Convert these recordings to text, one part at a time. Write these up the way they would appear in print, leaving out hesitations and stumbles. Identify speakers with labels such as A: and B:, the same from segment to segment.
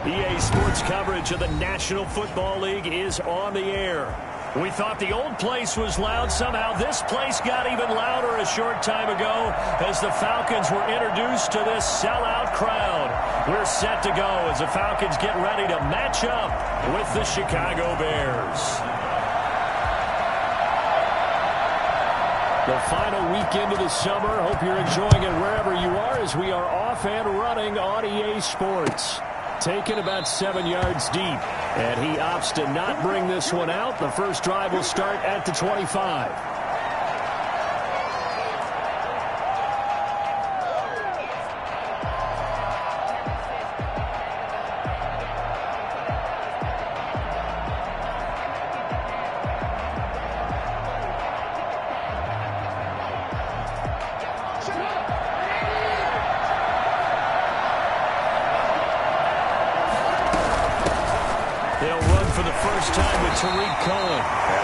A: EA Sports coverage of the National Football League is on the air. We thought the old place was loud. Somehow this place got even louder a short time ago as the Falcons were introduced to this sellout crowd. We're set to go as the Falcons get ready to match up with the Chicago Bears. The final weekend of the summer. Hope you're enjoying it wherever you are as we are off and running on EA Sports. Taken about 7 yards deep, and he opts to not bring this one out. The first drive will start at the 25.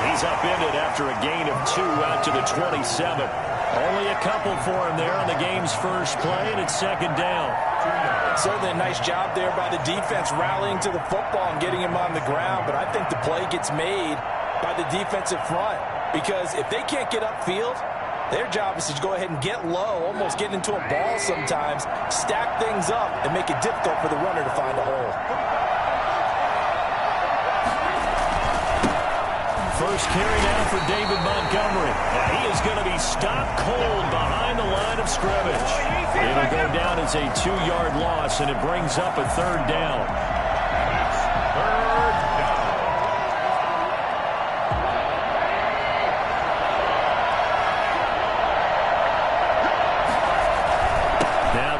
A: He's upended after a gain of 2 out to the 27. Only a couple for him there on the game's first play, and it's second down.
B: Certainly a nice job there by the defense rallying to the football and getting him on the ground, but I think the play gets made by the defensive front because if they can't get upfield, their job is to go ahead and get low, almost get into a ball sometimes, stack things up, and make it difficult for the runner to find a hole.
A: First carry now for David Montgomery. Now he is going to be stopped cold behind the line of scrimmage. It'll go down as a 2-yard loss, and it brings up a third down.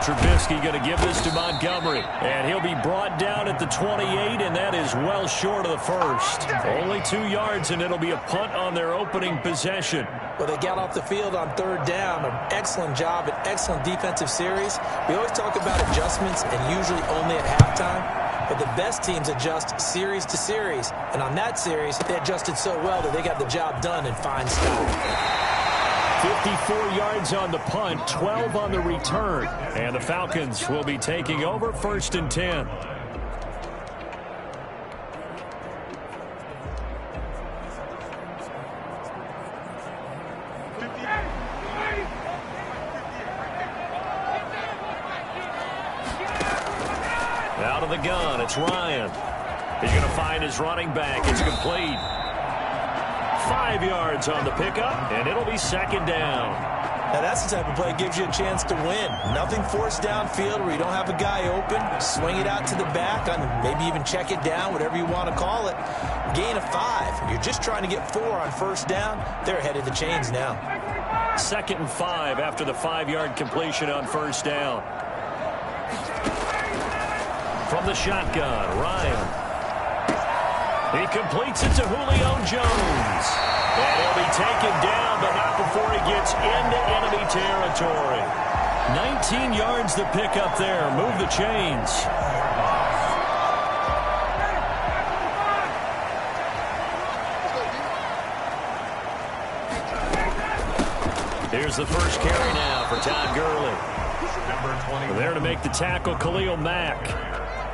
A: Trubisky going to give this to Montgomery, and he'll be brought down at the 28, and that is well short of the first. Only 2 yards, and it'll be a punt on their opening possession.
C: Well, they got off the field on third down. An excellent job, an excellent defensive series. We always talk about adjustments, and usually only at halftime. But the best teams adjust series to series, and on that series, they adjusted so well that they got the job done in fine style.
A: 54 yards on the punt, 12 on the return. And the Falcons will be taking over 1st and 10. Out of the gun, it's Ryan. He's going to find his running back. It's complete. 5 yards on the pickup, and it'll be second down.
C: Now that's the type of play that gives you a chance to win. Nothing forced downfield where you don't have a guy open. Swing it out to the back, maybe even check it down, whatever you want to call it. Gain of 5. You're just trying to get 4 on first down. They're ahead of the chains now.
A: 2nd and 5 after the 5-yard completion on first down. From the shotgun, Ryan. He completes it to Julio Jones. And he'll be taken down, but not before he gets into enemy territory. 19 yards to pick up there. Move the chains. Here's the first carry now for Todd Gurley. There to make the tackle, Khalil Mack.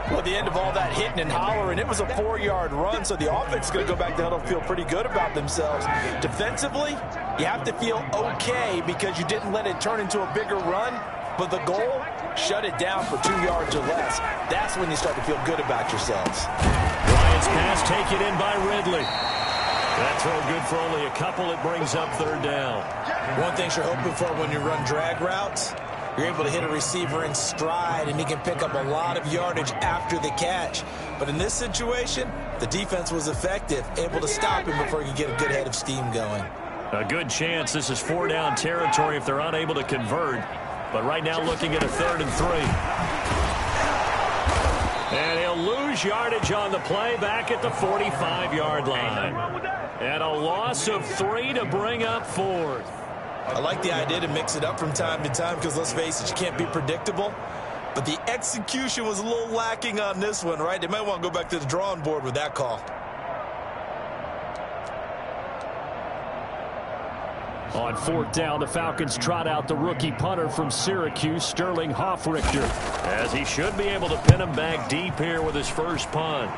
B: Well, at the end of all that hitting and hollering, it was a 4-yard run, so the offense is going to go back down and feel pretty good about themselves. Defensively, you have to feel okay because you didn't let it turn into a bigger run, but the goal, shut it down for 2 yards or less. That's when you start to feel good about yourselves.
A: Bryant's pass taken in by Ridley. That throw good for only a couple. It brings up third down.
C: One thing you're hoping for when you run drag routes, you're able to hit a receiver in stride, and he can pick up a lot of yardage after the catch. But in this situation, the defense was effective, able to stop him before he could get a good head of steam going.
A: A good chance this is 4-down territory if they're unable to convert. But right now looking at a 3rd and 3. And he'll lose yardage on the play back at the 45-yard line. And a loss of 3 to bring up 4th.
C: I like the idea to mix it up from time to time because, let's face it, you can't be predictable. But the execution was a little lacking on this one, right? They might want to go back to the drawing board with that call.
A: On 4th down, the Falcons trot out the rookie punter from Syracuse, Sterling Hoffrichter, as he should be able to pin him back deep here with his first punt.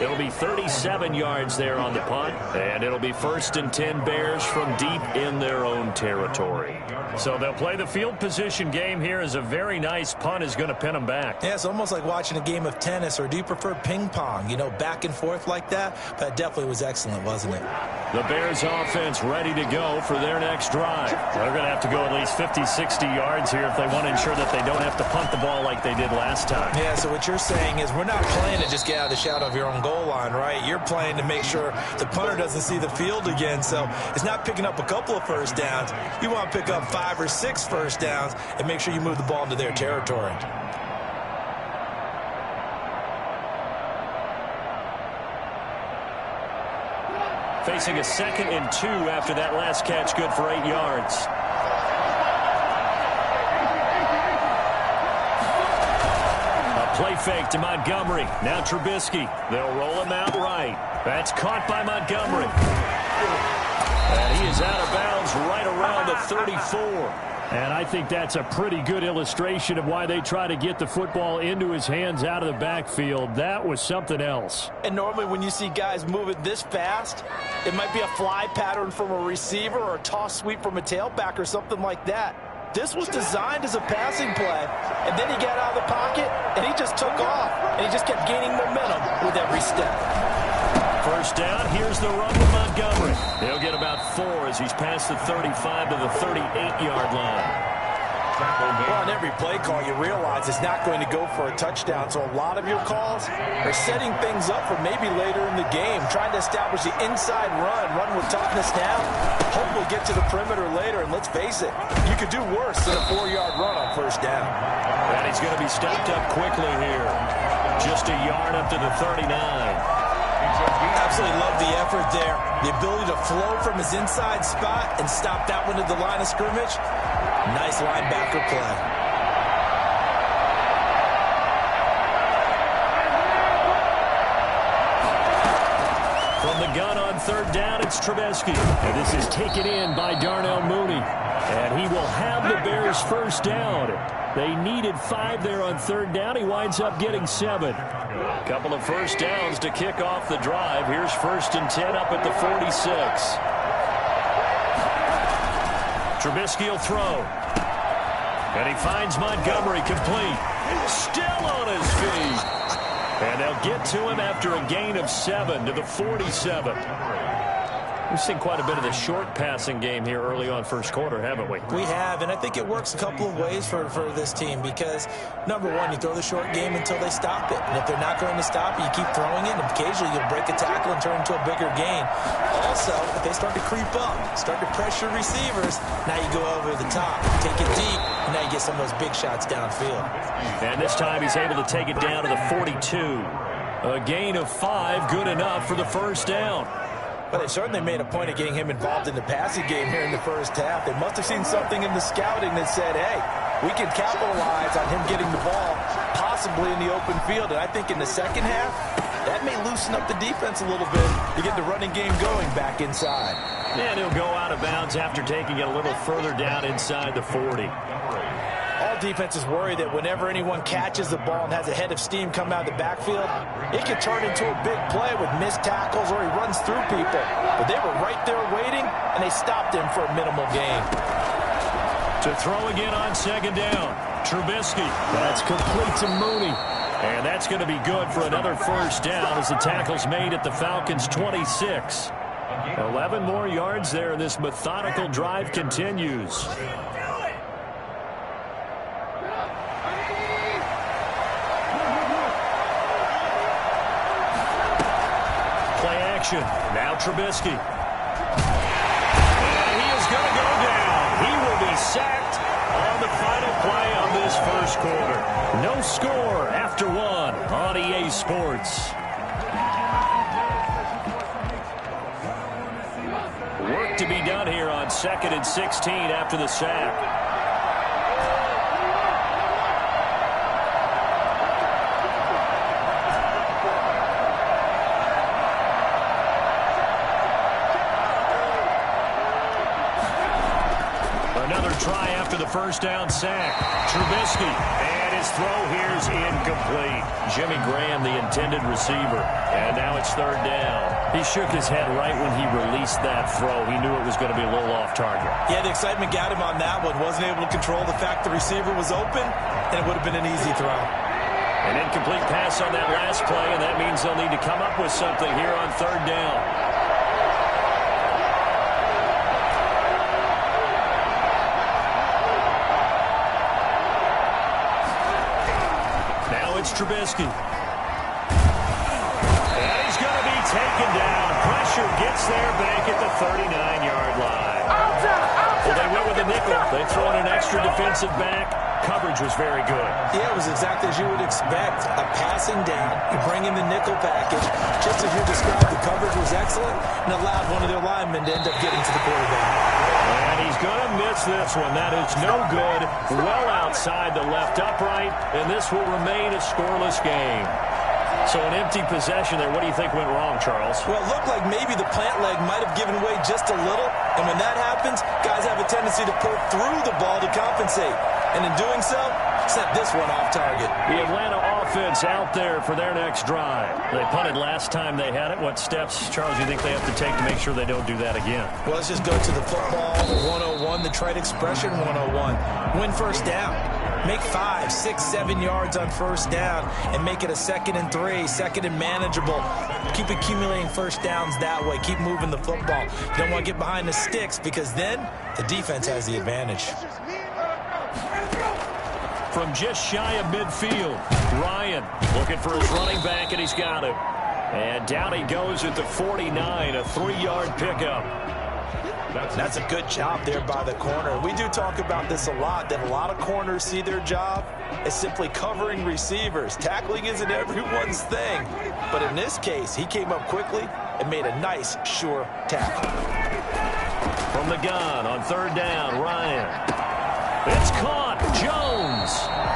A: It'll be 37 yards there on the punt, and it'll be 1st and 10 Bears from deep in their own territory. So they'll play the field position game here as a very nice punt is going to pin them back.
C: Yeah, it's almost like watching a game of tennis, or do you prefer ping pong? You know, back and forth like that? That definitely was excellent, wasn't it?
A: The Bears offense ready to go for their next drive. They're going to have to go at least 50, 60 yards here if they want to ensure that they don't have to punt the ball like they did last time.
C: Yeah, so what you're saying is we're not playing to just get out of the shadow of your own goal line, right? You're playing to make sure the punter doesn't see the field again. So it's not picking up a couple of first downs. You want to pick up 5 or 6 first downs and make sure you move the ball into their territory.
A: Facing a 2nd and 2 after that last catch, good for 8 yards. A play fake to Montgomery. Now Trubisky. They'll roll him out right. That's caught by Montgomery. And he is out of bounds right around the 34. And I think that's a pretty good illustration of why they try to get the football into his hands out of the backfield. That was something else.
B: And normally when you see guys moving this fast, it might be a fly pattern from a receiver or a toss sweep from a tailback or something like that. This was designed as a passing play, and then he got out of the pocket, and he just took off, and he just kept gaining momentum with every step.
A: First down, here's the run with Montgomery. He'll get about 4 as he's past the 35 to the 38-yard line.
B: Well, on every play call, you realize it's not going to go for a touchdown, so a lot of your calls are setting things up for maybe later in the game, trying to establish the inside run with toughness now, hopefully get to the perimeter later, and let's face it, you could do worse than a 4-yard run on first down.
A: And he's going to be stopped up quickly here. Just a yard up to the 39.
C: Absolutely love the effort there. The ability to flow from his inside spot and stop that one at the line of scrimmage. Nice linebacker play.
A: From the gun on 3rd down, it's Trubisky. And this is taken in by Darnell Mooney. And he will have the Bears first down. They needed 5 there on 3rd down. He winds up getting 7. Couple of first downs to kick off the drive. Here's 1st and 10 up at the 46. Trubisky will throw. And he finds Montgomery complete. Still on his feet. And they'll get to him after a gain of 7 to the 47. We've seen quite a bit of the short passing game here early on first quarter, haven't we?
C: We have, and I think it works a couple of ways for this team because, number one, you throw the short game until they stop it. And if they're not going to stop it, you keep throwing it, and occasionally you'll break a tackle and turn it into a bigger gain. Also, if they start to creep up, start to pressure receivers, now you go over the top, take it deep, and now you get some of those big shots downfield.
A: And this time he's able to take it down to the 42. A gain of 5, good enough for the first down.
B: But they certainly made a point of getting him involved in the passing game here in the first half. They must have seen something in the scouting that said, hey, we can capitalize on him getting the ball possibly in the open field. And I think in the second half, that may loosen up the defense a little bit to get the running game going back inside.
A: And he'll go out of bounds after taking it a little further down inside the 40.
B: All defenses worry that whenever anyone catches the ball and has a head of steam come out of the backfield, it can turn into a big play with missed tackles or he runs through people. But they were right there waiting, and they stopped him for a minimal gain.
A: To throw again on 2nd down. Trubisky. That's complete to Mooney. And that's going to be good for another first down as the tackle's made at the Falcons' 26. 11 more yards there, and this methodical drive continues. Now Trubisky. And he is going to go down. He will be sacked on the final play of this first quarter. No score after 1 on EA Sports. Work to be done here on 2nd and 16 after the sack. try after the first down sack. Trubisky, and his throw here is incomplete. Jimmy Graham, the intended receiver, and now it's third down. He shook his head right when he released that throw. He knew it was going to be a little off target.
B: Yeah, the excitement got him on that one. Wasn't able to control the fact the receiver was open, and it would have been an easy throw.
A: An incomplete pass on that last play, and that means they'll need to come up with something here on third down. Now it's Trubisky. And he's going to be taken down. Pressure gets there back at the 39-yard line. Well, they went with the nickel. They throw in an extra defensive back. Coverage was very good.
C: Yeah, it was exactly as you would expect. A passing down. You bring in the nickel package. Just as you described, the coverage was excellent and allowed one of their linemen to end up getting to the quarterback.
A: And he's going to miss this one. That is no good. Well outside the left upright, and this will remain a scoreless game. So an empty possession there. What do you think went wrong, Charles?
C: Well, it looked like maybe the plant leg might have given way just a little. And when that happens, guys have a tendency to pull through the ball to compensate. And in doing so, sent this one off target.
A: The Atlanta offense out there for their next drive. They punted last time they had it. What steps, Charles, do you think they have to take to make sure they don't do that again?
C: Well, let's just go to the football 101, the trade expression 101. Win first down. Make 5, 6, 7 yards on first down and make it a 2nd and 3, 2nd and manageable. Keep accumulating first downs that way. Keep moving the football. You don't want to get behind the sticks because then the defense has the advantage.
A: From just shy of midfield, Ryan looking for his running back, and he's got it. And down he goes at the 49, a 3-yard pickup.
B: That's a good job there by the corner. We do talk about this a lot, that a lot of corners see their job as simply covering receivers. Tackling isn't everyone's thing. But in this case, he came up quickly and made a nice, sure tackle.
A: From the gun on third down, Ryan. It's caught. Jones.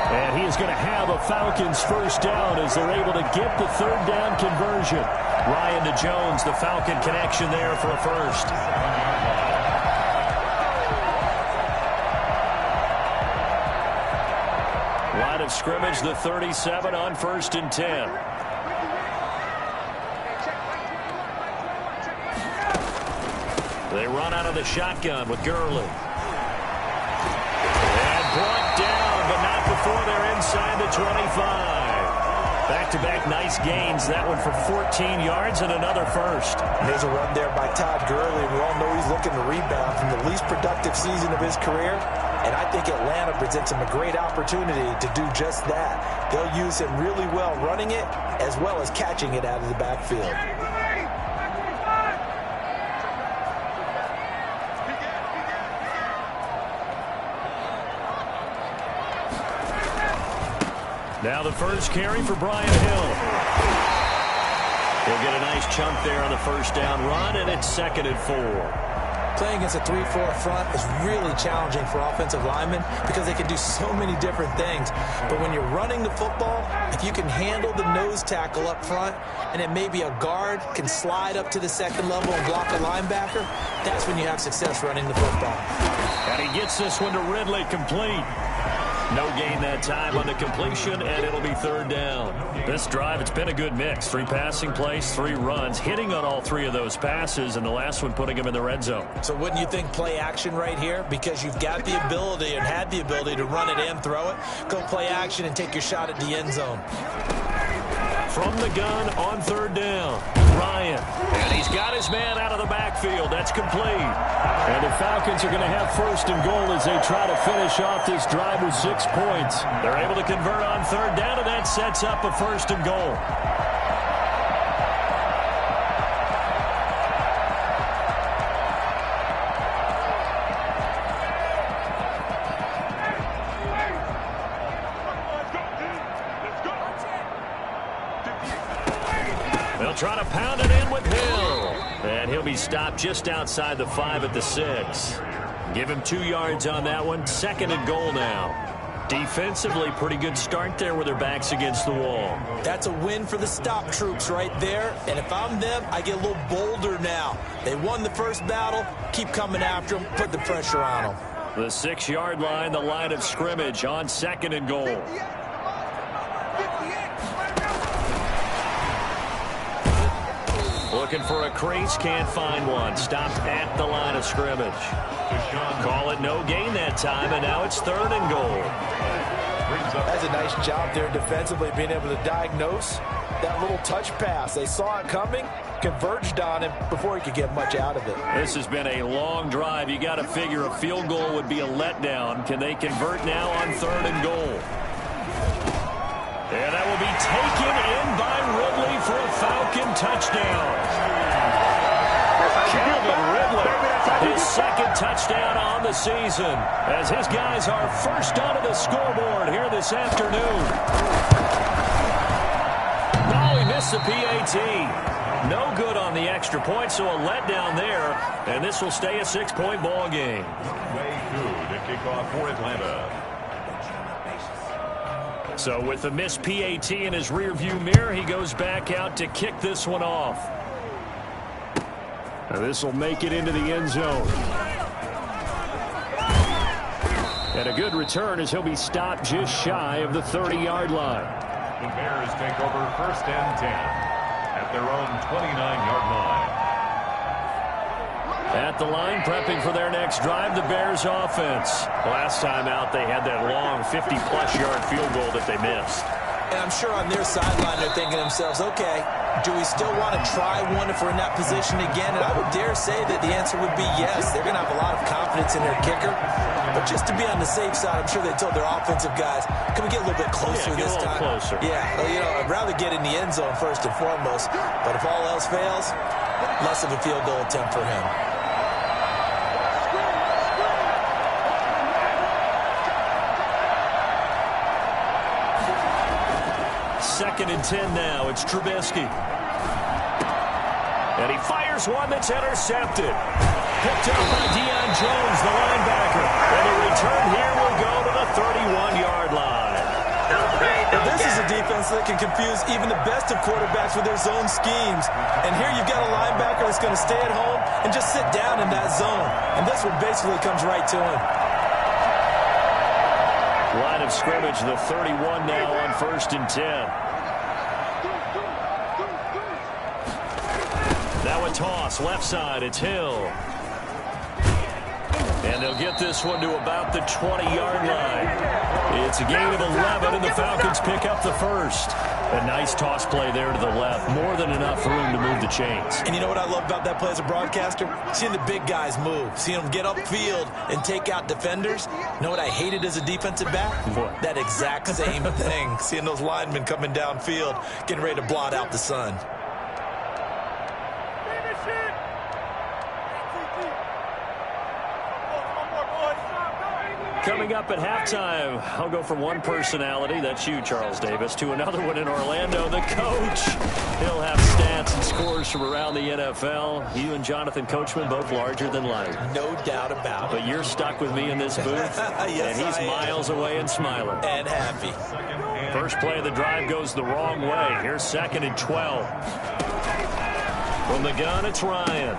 A: And he is going to have a Falcons first down as they're able to get the third down conversion. Ryan to Jones, the Falcon connection there for a first. Line of scrimmage, the 37 on 1st and 10. They run out of the shotgun with Gurley. And brought down, but not before they're inside the 25. Back-to-back nice gains. That one for 14 yards and another first.
B: There's a run there by Todd Gurley. We all know he's looking to rebound from the least productive season of his career. And I think Atlanta presents him a great opportunity to do just that. They'll use him really well running it as well as catching it out of the backfield.
A: Now the first carry for Brian Hill. He'll get a nice chunk there on the first down run, and it's 2nd and 4.
C: Playing against a 3-4 front is really challenging for offensive linemen because they can do so many different things. But when you're running the football, if you can handle the nose tackle up front and then maybe a guard can slide up to the 2nd level and block a linebacker, that's when you have success running the football.
A: And he gets this one to Ridley, complete. No gain that time on the completion, and it'll be third down. This drive, it's been a good mix. 3 passing plays, 3 runs, hitting on all 3 of those passes, and the last one putting him in the red zone.
C: So wouldn't you think play action right here? Because you've got the ability and had the ability to run it and throw it. Go play action and take your shot at the end zone.
A: From the gun on third down, Ryan. And he's got his man out of the backfield. That's complete. And the Falcons are going to have 1st and goal as they try to finish off this drive with 6 points. They're able to convert on third down, and that sets up a 1st and goal. They'll try to pound it in with Hill. And he'll be stopped just outside the 5 at the 6. Give him 2 yards on that one. 2nd and goal now. Defensively, pretty good start there with their backs against the wall.
C: That's a win for the stop troops right there. And if I'm them, I get a little bolder now. They won the first battle. Keep coming after them. Put the pressure on them.
A: The 6-yard line, the line of scrimmage on 2nd and goal. Looking for a crease, can't find one. Stopped at the line of scrimmage. Call it no gain that time, and now it's 3rd and goal.
B: That's a nice job there defensively, being able to diagnose that little touch pass. They saw it coming, converged on him before he could get much out of it.
A: This has been a long drive. You got to figure a field goal would be a letdown. Can they convert now on 3rd and goal? And that will be taken in by Ridley for a Falcon touchdown. Calvin Ridley, his 2nd touchdown on the season, as his guys are first onto the scoreboard here this afternoon. Oh, he missed the PAT. No good on the extra point, so a letdown there, and this will stay a 6-point ball game.
D: Way through to kick off for Atlanta.
A: So with the missed PAT in his rearview mirror, he goes back out to kick this one off. This will make it into the end zone. And a good return as he'll be stopped just shy of the 30-yard line.
D: The Bears take over 1st and 10 at their own 29-yard line.
A: At the line, prepping for their next drive, the Bears offense. Last time out, they had that long 50-plus yard field goal that they missed.
C: And I'm sure on their sideline they're thinking to themselves, okay, do we still want to try one if we're in that position again? And I would dare say that the answer would be yes. They're going to have a lot of confidence in their kicker. But just to be on the safe side, I'm sure they told their offensive guys, can we get a little bit closer this time?
A: Closer.
C: Yeah, I'd rather get in the end zone first and foremost. But if all else fails, less of a field goal attempt for him.
A: 2nd and 10 now. It's Trubisky. And he fires one that's intercepted. Picked up by Deion Jones, the linebacker. And the return here will go to the 31-yard line.
C: Well, this is a defense that can confuse even the best of quarterbacks with their zone schemes. And here you've got a linebacker that's going to stay at home and just sit down in that zone. And this one basically comes right to him.
A: Line of scrimmage, the 31 now on 1st and 10. Now a toss, left side, it's Hill. And they'll get this one to about the 20-yard line. It's a gain of 11, and the Falcons pick up the first. A nice toss play there to the left. More than enough room to move the chains.
C: And you know what I love about that play as a broadcaster? Seeing the big guys move. Seeing them get upfield and take out defenders. You know what I hated as a defensive back?
A: What?
C: That exact same thing. Seeing those linemen coming downfield, getting ready to blot out the sun.
A: Coming up at halftime, I'll go from one personality, that's you, Charles Davis, to another one in Orlando, the coach. He'll have stats and scores from around the NFL. You and Jonathan Coachman, both larger than life.
C: No doubt about it.
A: But you're stuck with me in this booth,
C: yes,
A: and he's miles away and smiling.
C: And happy.
A: First play of the drive goes the wrong way. Here's 2nd and 12. From the gun, it's Ryan.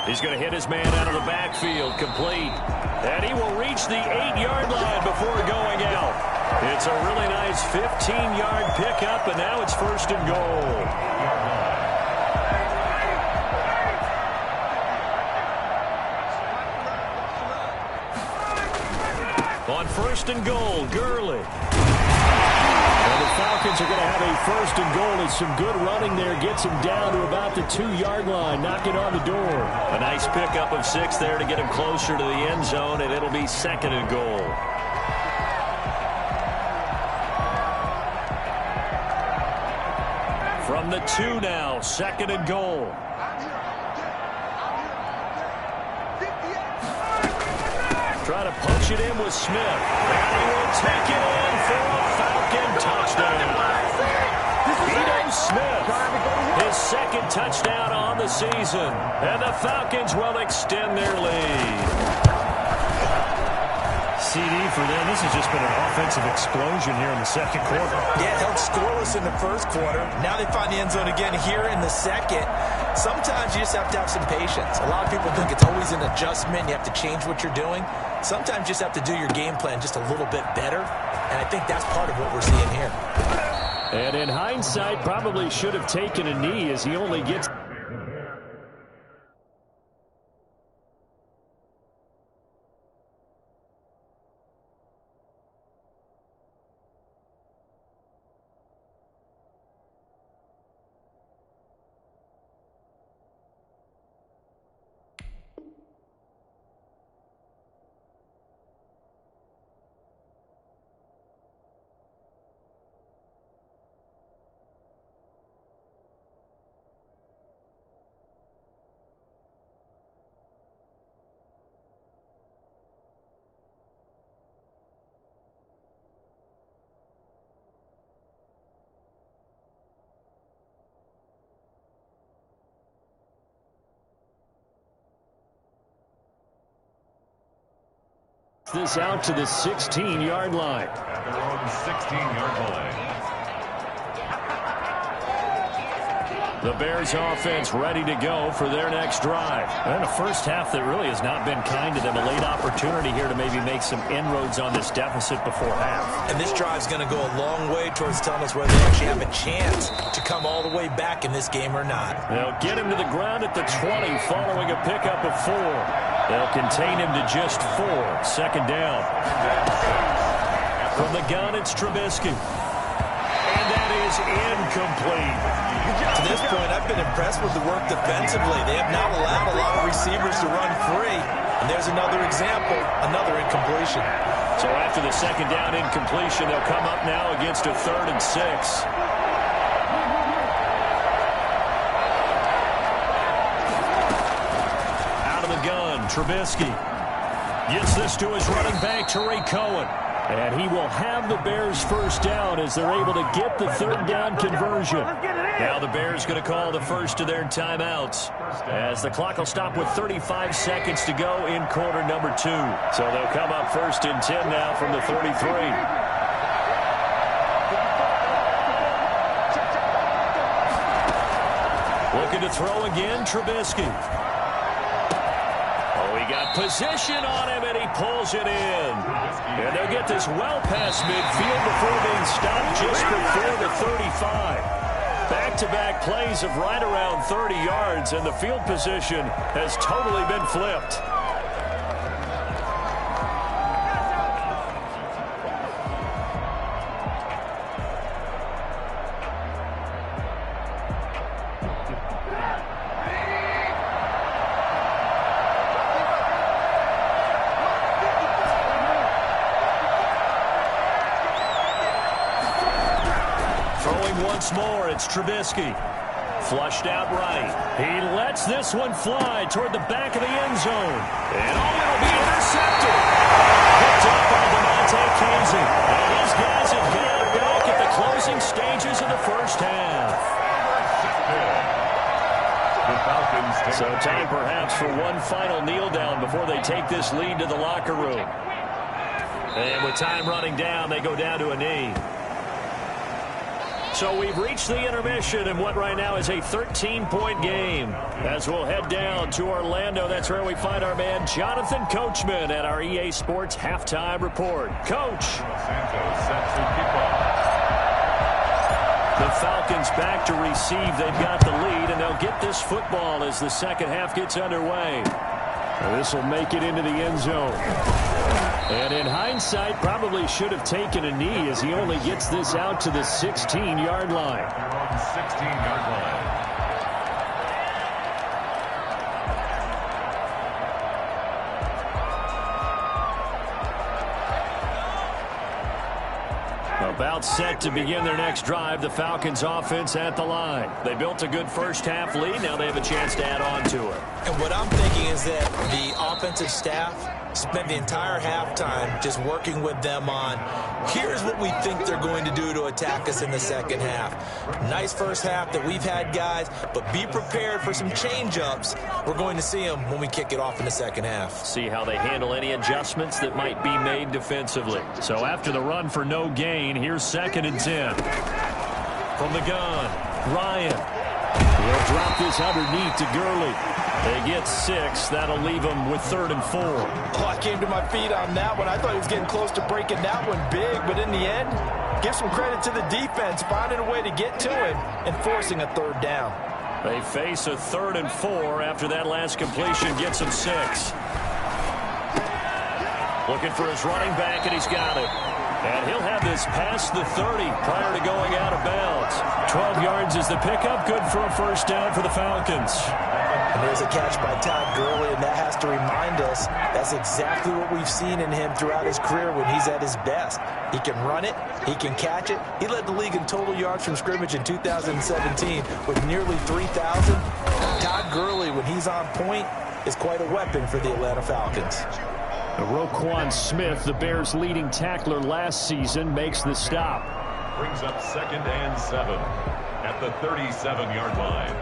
A: He's going to hit his man out of the backfield, complete. And he will reach the 8-yard line before going out. It's a really nice 15-yard pickup, and now it's 1st and goal. On 1st and goal, Gurley. And the Falcons are going to have a 1st and goal. It's some good running there. Gets him down to about the 2-yard line. Knocking on the door. A nice pickup of 6 there to get him closer to the end zone, and it'll be 2nd and goal. From the 2 now, 2nd and goal. Try to punch it in with Smith. And he will take it in for a Falcon touchdown. Ito Smith, his 2nd touchdown on the season. And the Falcons will extend their lead. CD for them. This has just been an offensive explosion here in the second quarter.
C: Yeah, held scoreless in the first quarter. Now they find the end zone again here in the second. Sometimes you just have to have some patience. A lot of people think it's always an adjustment. You have to change what you're doing. Sometimes you just have to do your game plan just a little bit better. And I think that's part of what we're seeing here.
A: And in hindsight, probably should have taken a knee as he only gets... this out to the 16-yard line.
D: At their own 16-yard line.
A: The Bears offense ready to go for their next drive. And a first half that really has not been kind to them. A late opportunity here to maybe make some inroads on this deficit before half.
C: And this drive's going to go a long way towards telling us whether they actually have a chance to come all the way back in this game or not.
A: They'll get him to the ground at the 20 following a pickup of 4. They'll contain him to just 4. Second down. From the gun, it's Trubisky. And that is incomplete.
C: To this point, I've been impressed with the work defensively. They have not allowed a lot of receivers to run free. And there's another example, another incompletion.
A: So after the second down incompletion, they'll come up now against a 3rd and 6. Out of the gun, Trubisky gets this to his running back, Tariq Cohen. And he will have the Bears first down as they're able to get the 3rd down conversion. Now the Bears going to call the first of their timeouts as the clock will stop with 35 seconds to go in quarter number 2. So they'll come up 1st and 10 now from the 33. Looking to throw again, Trubisky. Oh, he got position on him, and he pulls it in. And they'll get this well past midfield before being stopped just before the 35. Back-to-back plays of right around 30 yards, and the field position has totally been flipped. Once more, it's Trubisky. Flushed out right. He lets this one fly toward the back of the end zone. And it'll be intercepted. Picked up by Demonte Casey. And his guys have got it back at the closing stages of the first half. So time perhaps for one final kneel down before they take this lead to the locker room. And with time running down, they go down to a knee. So we've reached the intermission in what right now is a 13-point game. As we'll head down to Orlando, that's where we find our man Jonathan Coachman at our EA Sports Halftime Report. Coach. The Falcons back to receive. They've got the lead, and they'll get this football as the second half gets underway. This will make it into the end zone. And in hindsight, probably should have taken a knee as he only gets this out to the 16-yard line.
D: 16-yard line.
A: About set to begin their next drive. The Falcons offense at the line. They built a good first-half lead. Now they have a chance to add on to it.
C: And what I'm thinking is that the offensive staff spent the entire halftime just working with them on, here's what we think they're going to do to attack us in the second half. Nice first half that we've had, guys, but be prepared for some change-ups. We're going to see them when we kick it off in the second half.
A: See how they handle any adjustments that might be made defensively. So after the run for no gain, here's 2nd and 10. From the gun, Ryan. He'll drop this underneath to Gurley. They get 6. That'll leave them with 3rd and 4.
B: Oh, I came to my feet on that one. I thought he was getting close to breaking that one big, but in the end, give some credit to the defense, finding a way to get to him and forcing a 3rd down.
A: They face a 3rd and 4 after that last completion gets them 6. Looking for his running back, and he's got it. And he'll have this past the 30 prior to going out of bounds. 12 yards is the pickup. Good for a first down for the Falcons.
B: And there's a catch by Todd Gurley, and that has to remind us that's exactly what we've seen in him throughout his career when he's at his best. He can run it. He can catch it. He led the league in total yards from scrimmage in 2017 with nearly 3,000. Todd Gurley, when he's on point, is quite a weapon for the Atlanta Falcons.
A: Roquan Smith, the Bears' leading tackler last season, makes the stop.
D: Brings up 2nd and 7 at the 37-yard line.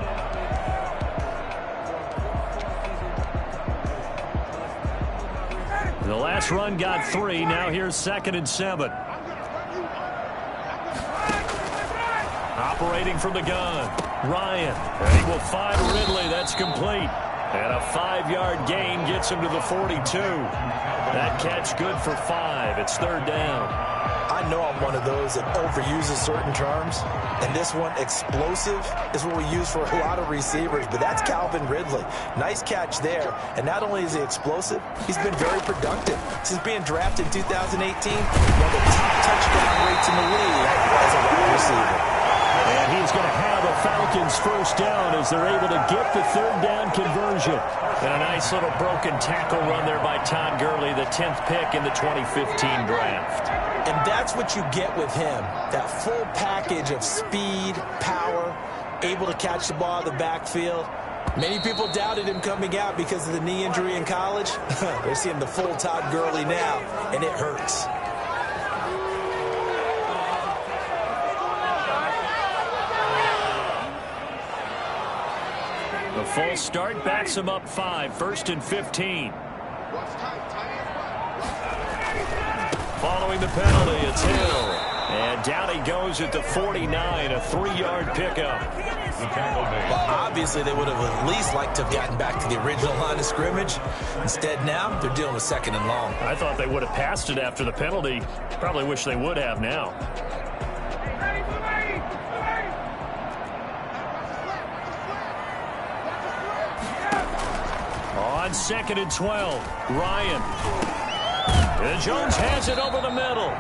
A: The last run got 3. Now here's 2nd and 7. Operating from the gun, Ryan. And he will find Ridley. That's complete. And a 5-yard gain gets him to the 42. That catch good for 5. It's 3rd down.
B: I know I'm one of those that overuses certain terms, and this one, explosive, is what we use for a lot of receivers, but that's Calvin Ridley. Nice catch there, and not only is he explosive, he's been very productive. Since being drafted in 2018, one of the top touchdown rates in the league as a wide receiver.
A: And he's going to have a Falcons first down as they're able to get the 3rd down conversion. And a nice little broken tackle run there by Todd Gurley, the 10th pick in the 2015 draft.
C: And that's what you get with him, that full package of speed, power, able to catch the ball in the backfield. Many people doubted him coming out because of the knee injury in college. They're seeing the full Todd Gurley now, and it hurts.
A: The full start backs him up 5. 1st and 15. Following the penalty, it's Hill. And down he goes at the 49, a 3-yard pickup.
C: Well, obviously, they would have at least liked to have gotten back to the original line of scrimmage. Instead, now they're dealing with 2nd and long.
A: I thought they would have passed it after the penalty. Probably wish they would have now. On 2nd and 12, Ryan. And Jones has it over the middle.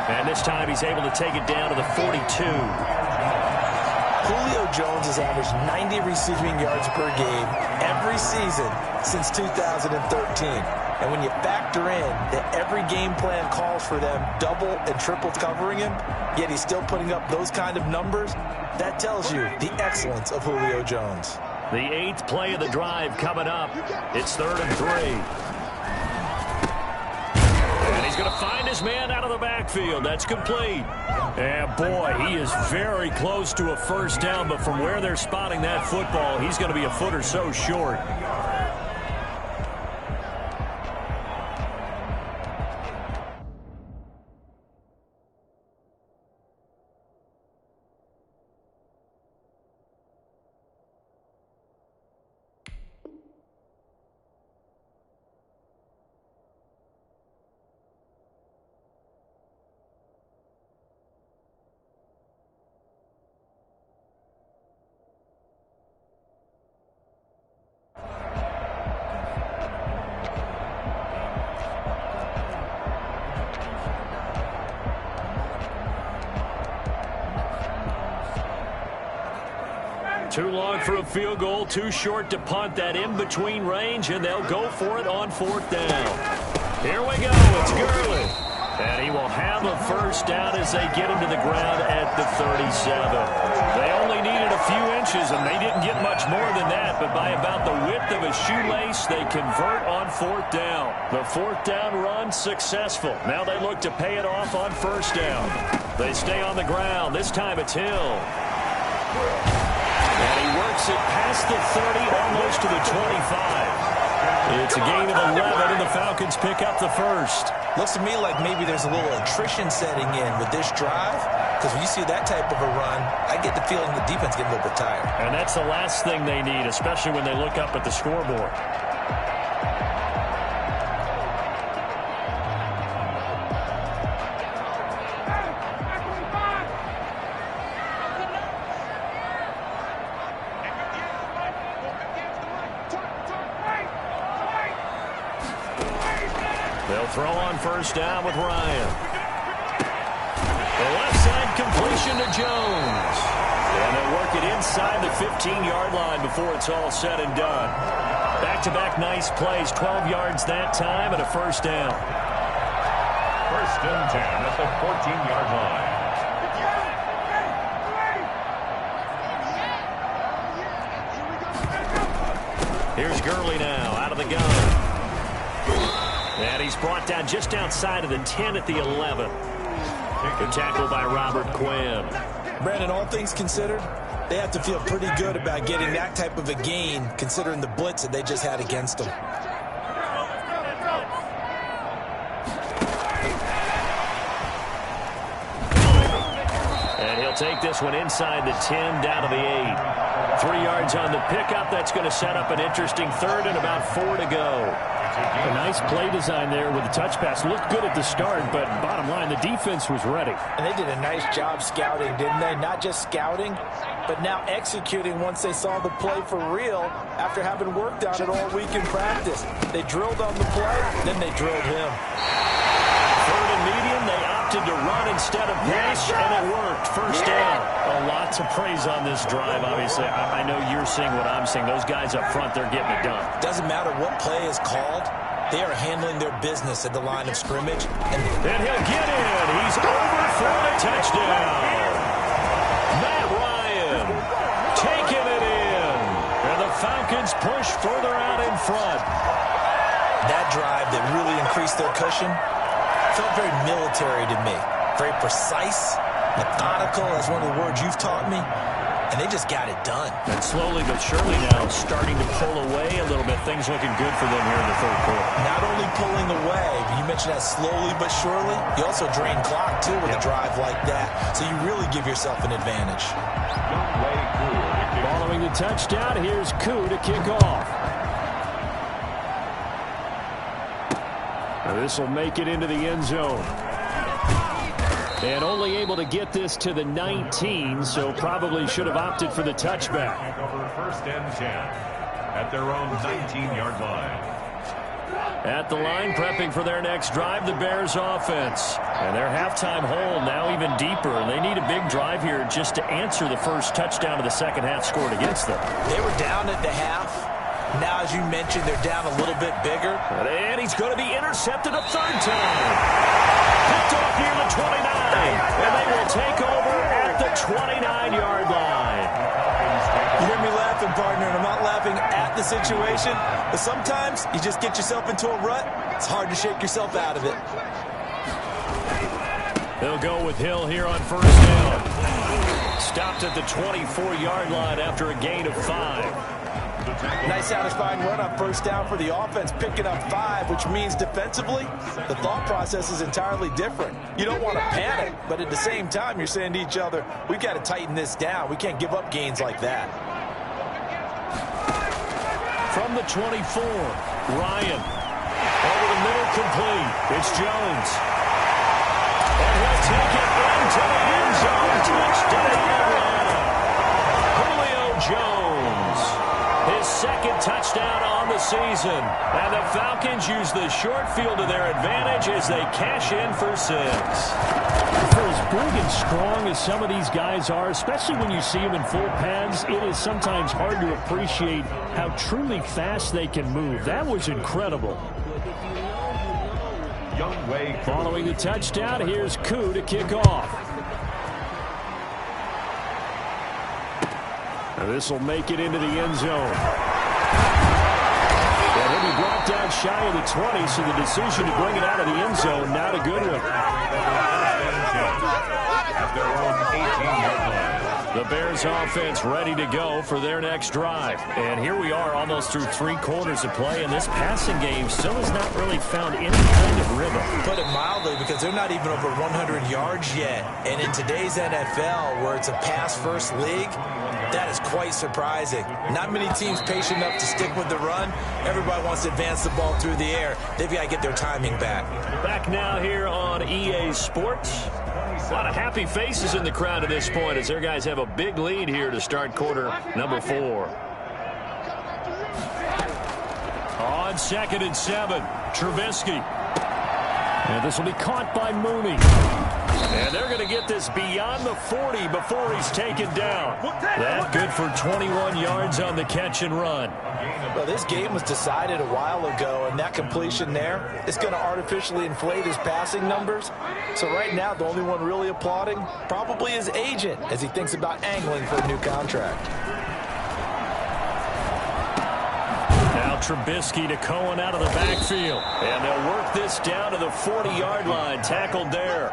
A: And this time he's able to take it down to the 42.
B: Julio Jones has averaged 90 receiving yards per game every season since 2013. And when you factor in that every game plan calls for them double and triple covering him, yet he's still putting up those kind of numbers, that tells you the excellence of Julio Jones.
A: The 8th play of the drive coming up. It's 3rd and 3. And he's going to find his man out of the backfield. That's complete. And boy, he is very close to a first down, but from where they're spotting that football, he's going to be a foot or so short. Too long for a field goal, too short to punt. That in-between range, and they'll go for it on 4th down. Here we go. It's Gurley. And he will have a first down as they get him to the ground at the 37. They only needed a few inches, and they didn't get much more than that. But by about the width of a shoelace, they convert on fourth down. The fourth down run successful. Now they look to pay it off on first down. They stay on the ground. This time it's Hill. And he works it past the 30, almost to the 25. It's a gain of 11, and the Falcons pick up the first.
C: Looks to me like maybe there's a little attrition setting in with this drive, because when you see that type of a run, I get the feeling the defense getting a little bit tired.
A: And that's the last thing they need, especially when they look up at the scoreboard. They'll throw on first down with Ryan. The left side completion to Jones. And they'll work it inside the 15-yard line before it's all said and done. Back-to-back nice plays, 12 yards that time and a first down.
D: First and 10 at the 14-yard line.
A: Here's Gurley now out of the gun. And he's brought down just outside of the 10 at the 11. The tackle by Robert Quinn.
C: Brandon, all things considered, they have to feel pretty good about getting that type of a gain, considering the blitz that they just had against them.
A: And he'll take this one inside the 10, down to the 8. 3 yards on the pickup. That's going to set up an interesting third and about 4 to go.
E: A nice play design there with the touch pass. Looked good at the start, but bottom line, the defense was ready.
B: And they did a nice job scouting, didn't they? Not just scouting, but now executing once they saw the play for real after having worked on it all week in practice. They drilled on the play, then they drilled him.
A: Third and medium, they opted to run instead of pass, and it worked. First down. A lot to praise on this drive, obviously. I know you're seeing what I'm seeing. Those guys up front, they're getting it done.
C: Doesn't matter what play is called. They are handling their business at the line of scrimmage.
A: And he'll get in. He's over for the touchdown. Matt Ryan taking it in. And the Falcons push further out in front.
C: That drive that really increased their cushion felt very military to me. Very precise, methodical, that's one of the words you've taught me. And they just got it done.
A: And slowly but surely now starting to pull away a little bit. Things looking good for them here in the third quarter.
C: Not only pulling away, but you mentioned that slowly but surely. You also drain clock, too, with a drive like that. So you really give yourself an advantage.
E: Following the touchdown, here's Koo to kick off. This will make it into the end zone. And only able to get this to the 19, so probably should have opted for the touchback.
D: Over first and 10 at their own 19-yard line.
A: At the line, prepping for their next drive, the Bears offense. And their halftime hole now even deeper. And they need a big drive here just to answer the first touchdown of the second half scored against them.
C: They were down at the half. Now, as you mentioned, they're down a little bit bigger.
A: And he's going to be intercepted a third time. Picked off near the 29. And they will take over at the 29-yard line.
C: You hear me laughing, partner, and I'm not laughing at the situation. But sometimes you just get yourself into a rut. It's hard to shake yourself out of it.
A: They'll go with Hill here on first down. Stopped at the 24-yard line after a gain of 5.
B: Nice satisfying run on first down for the offense, picking up 5, which means defensively, the thought process is entirely different. You don't want to panic, but at the same time, you're saying to each other, we've got to tighten this down. We can't give up gains like that.
A: From the 24, Ryan. Over the middle, complete. It's Jones. And he'll take it into the end zone. Touchdown, Atlanta. Julio Jones. His second touchdown on the season. And the Falcons use the short field to their advantage as they cash in for 6.
E: For as big and strong as some of these guys are, especially when you see them in full pads, it is sometimes hard to appreciate how truly fast they can move. That was incredible. Following the touchdown, here's Koo to kick off. This will make it into the end zone. And he'll be brought down shy of the 20, so the decision to bring it out of the end zone, not a good one.
D: At their own 18-yard line.
A: The Bears offense ready to go for their next drive. And here we are almost through 3 quarters of play, and this passing game still has not really found any kind of rhythm.
C: Put it mildly, because they're not even over 100 yards yet. And in today's NFL, where it's a pass-first league, that is quite surprising. Not many teams patient enough to stick with the run. Everybody wants to advance the ball through the air. They've got to get their timing back.
A: Back now here on EA Sports. A lot of happy faces in the crowd at this point as their guys have a big lead here to start quarter number 4. On 2nd and 7, Trubisky. And this will be caught by Mooney. And they're going to get this beyond the 40 before he's taken down. That good for 21 yards on the catch and run.
B: Well, this game was decided a while ago, and that completion there is going to artificially inflate his passing numbers. So right now, the only one really applauding probably his agent as he thinks about angling for a new contract.
A: Now Trubisky to Cohen out of the backfield. And they'll work this down to the 40-yard line. Tackled there.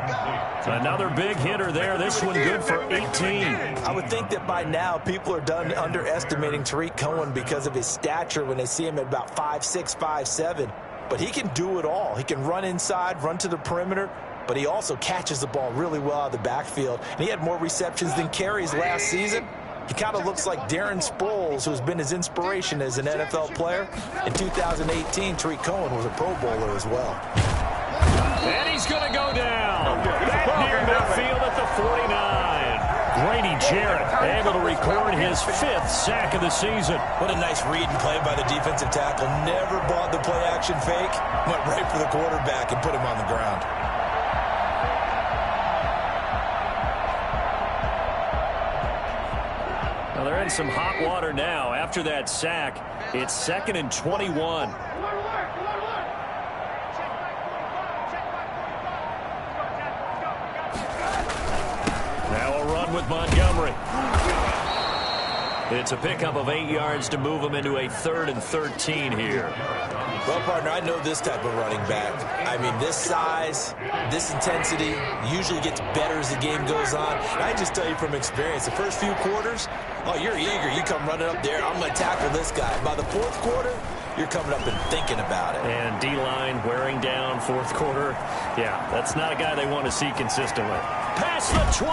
A: Another big hitter there. This one good for 18.
B: I would think that by now people are done underestimating Tariq Cohen because of his stature when they see him at about 5'6", 5'7". But he can do it all. He can run inside, run to the perimeter, but he also catches the ball really well out of the backfield. And he had more receptions than carries last season. He kind of looks like Darren Sproles, who's been his inspiration as an NFL player. In 2018, Tariq Cohen was a Pro Bowler as well.
A: And he's going to go down. Back near midfield at the 49. Grady Jarrett able to record his 5th sack of the season.
C: What a nice read and play by the defensive tackle. Never bought the play-action fake. Went right for the quarterback and put him on the ground.
A: Well, they're in some hot water now. After that sack, it's 2nd and 21. Now a run with Montgomery. It's a pickup of 8 yards to move them into a 3rd and 13 here.
C: Well, partner, I know this type of running back. I mean, this size, this intensity usually gets better as the game goes on. And I just tell you from experience, the first few quarters, oh, you're eager. You come running up there, I'm going to tackle this guy. By the 4th quarter, you're coming up and thinking about it.
A: And D-line wearing down 4th quarter. Yeah, that's not a guy they want to see consistently. Past the 20.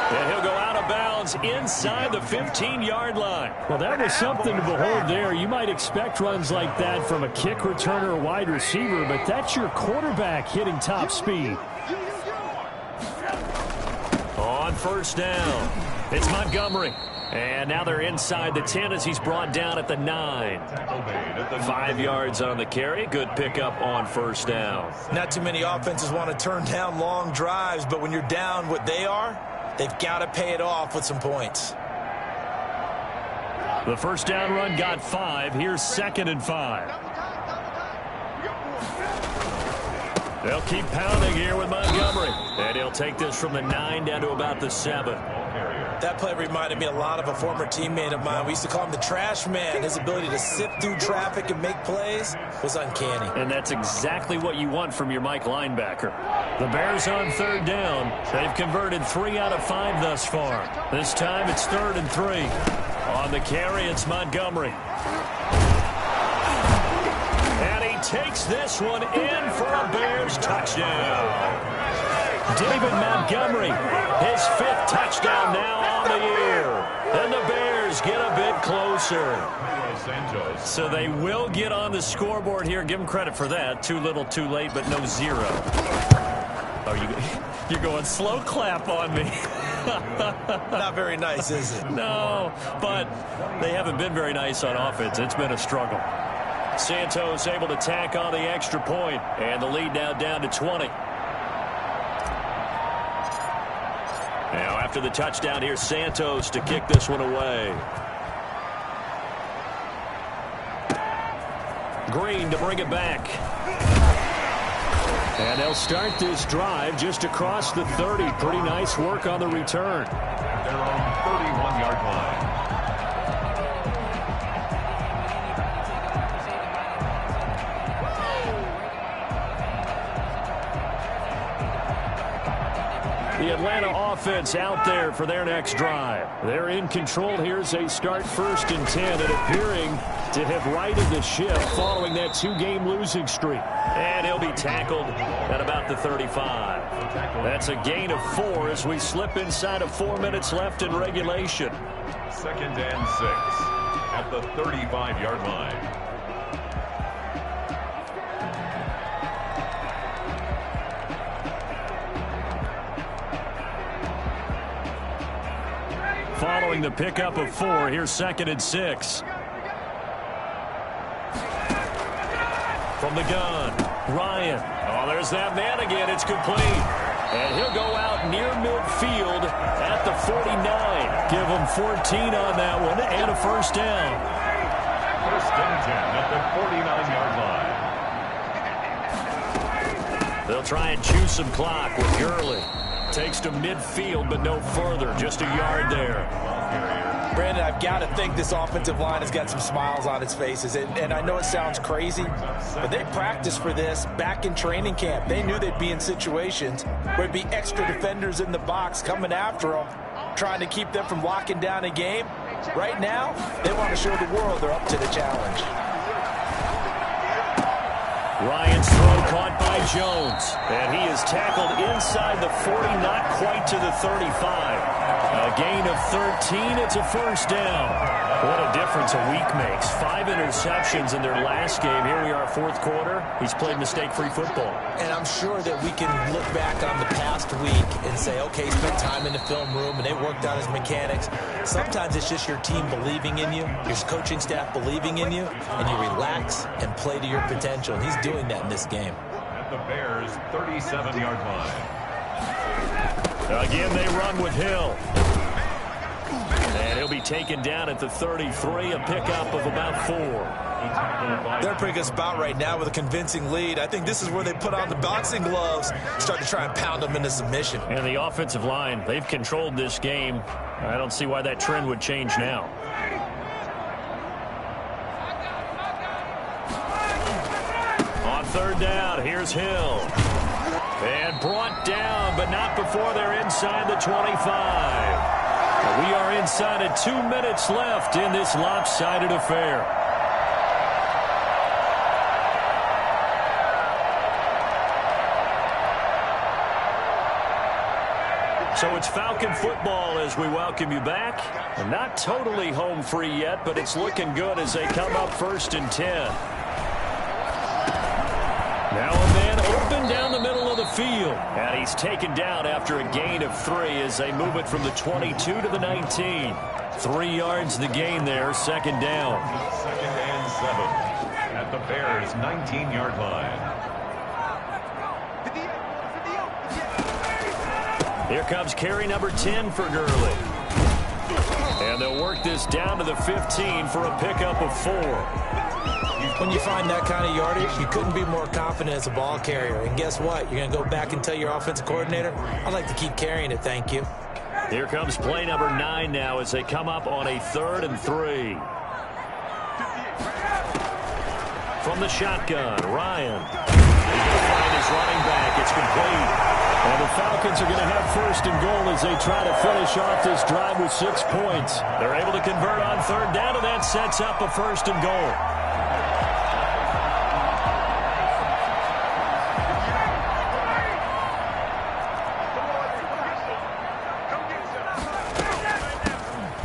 A: And he'll go out of bounds inside the 15-yard line.
E: Well, that was something to behold there. You might expect runs like that from a kick returner or wide receiver, but that's your quarterback hitting top speed.
A: On 1st down, it's Montgomery. And now they're inside the 10 as he's brought down at the 9. 5 yards on the carry. Good pickup on 1st down.
C: Not too many offenses want to turn down long drives, but when you're down what they are, they've got to pay it off with some points.
A: The 1st down run got 5. Here's 2nd and 5. They'll keep pounding here with Montgomery. And he'll take this from the 9 down to about the 7.
C: That play reminded me a lot of a former teammate of mine. We used to call him the trash man. His ability to sift through traffic and make plays was uncanny.
A: And that's exactly what you want from your Mike linebacker. The Bears on 3rd down. They've converted 3 out of 5 thus far. This time it's 3rd and 3. On the carry, it's Montgomery. And he takes this one in for a Bears touchdown. David Montgomery, his 5th touchdown now on the year. And the Bears get a bit closer. So they will get on the scoreboard here. Give them credit for that. Too little, too late, but no 0. Oh, you're going slow clap on me.
C: Not very nice, is it?
A: No, but they haven't been very nice on offense. It's been a struggle. Santos able to tack on the extra point, and the lead now down to 20. Now, after the touchdown, here's Santos to kick this one away. Green to bring it back.
E: And they'll start this drive just across the 30. Pretty nice work on the return.
D: At their own 31-yard line.
E: The Atlanta offense out there for their next drive. They're in control here as they start 1st and 10 and appearing to have righted the ship following that 2-game losing streak. And he'll be tackled at about the 35. That's a gain of 4 as we slip inside of 4 minutes left in regulation.
D: 2nd and 6 at the 35-yard line.
E: Following the pickup of 4, here's 2nd and 6. From the gun, Ryan. Oh, there's that man again. It's complete. And he'll go out near midfield at the 49. Give him 14 on that one and a 1st down.
D: 1st and 10 at the 49-yard line.
E: They'll try and chew some clock with Gurley. Takes to midfield, but no further. Just a yard there.
B: Brandon, I've got to think this offensive line has got some smiles on its faces. And I know it sounds crazy, but they practiced for this back in training camp. They knew they'd be in situations where it'd be extra defenders in the box coming after them, trying to keep them from locking down a game. Right now, they want to show the world they're up to the challenge.
E: Ryan's throw caught by Jones. And he is tackled inside the 40, not quite to the 35. A gain of 13. It's a 1st down. What a difference a week makes. 5 interceptions in their last game. Here we are, 4th quarter. He's played mistake-free football.
C: And I'm sure that we can look back on the past week and say, okay, he spent time in the film room and they worked on his mechanics. Sometimes it's just your team believing in you, your coaching staff believing in you, and you relax and play to your potential. And he's doing that in this game.
D: At the Bears' 37-yard line.
E: Again, they run with Hill. And he'll be taken down at the 33, a pickup of about 4.
C: They're a pretty good spot right now with a convincing lead. I think this is where they put on the boxing gloves, start to try and pound them into submission.
E: And the offensive line, they've controlled this game. I don't see why that trend would change now. On 3rd down, here's Hill. And brought down, but not before they're inside the 25. We are inside of 2 minutes left in this lopsided affair. So it's Falcon football as we welcome you back. Not totally home free yet, but it's looking good as they come up 1st and 10. Now a man open down the middle of the field. And he's taken down after a gain of 3 as they move it from the 22 to the 19. 3 yards the gain there, 2nd down.
D: 2nd and 7 at the Bears' 19-yard line.
E: Here comes carry number 10 for Gurley. And they'll work this down to the 15 for a pickup of 4.
C: When you find that kind of yardage, you couldn't be more confident as a ball carrier. And guess what? You're going to go back and tell your offensive coordinator, I'd like to keep carrying it, thank you.
E: Here comes play number 9 now as they come up on a 3rd and 3. From the shotgun, Ryan. Find his running back. It's complete. And the Falcons are going to have 1st and goal as they try to finish off this drive with 6 points. They're able to convert on 3rd down, and that sets up a 1st and goal.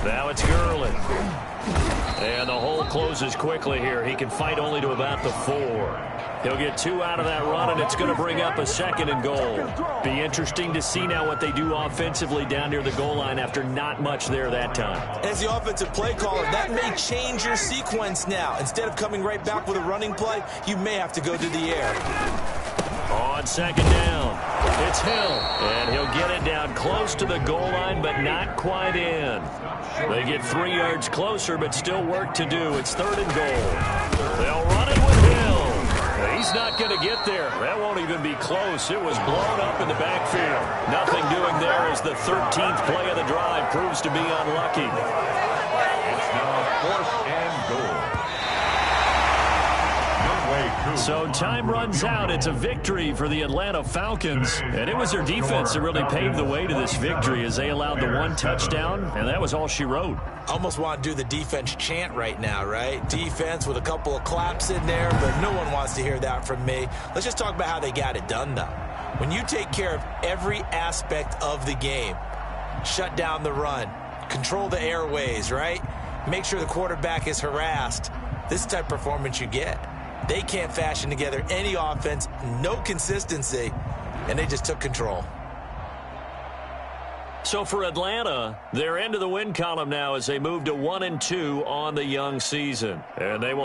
E: Now it's Gurley. And the hole closes quickly here. He can fight only to about the 4. He'll get 2 out of that run, and it's going to bring up a 2nd and goal. Be interesting to see now what they do offensively down near the goal line after not much there that time.
C: As the offensive play caller, that may change your sequence now. Instead of coming right back with a running play, you may have to go to the air.
E: On 2nd down, it's Hill, and he'll get it down close to the goal line, but not quite in. They get 3 yards closer, but still work to do. It's 3rd and goal. They'll run it with Hill.
A: He's not going to get there. That won't even be close. It was blown up in the backfield. Nothing doing there as the 13th play of the drive proves to be unlucky.
D: It's now 4th and goal.
A: So time runs out. It's a victory for the Atlanta Falcons. And it was their defense that really paved the way to this victory as they allowed the 1 touchdown, and that was all she wrote.
C: Almost want to do the defense chant right now, right? Defense with a couple of claps in there, but no one wants to hear that from me. Let's just talk about how they got it done, though. When you take care of every aspect of the game, shut down the run, control the airways, right? Make sure the quarterback is harassed. This is the type of performance you get. They can't fashion together any offense, no consistency, and they just took control.
A: So for Atlanta, they're into the win column now as they move to 1-2 on the young season. And they will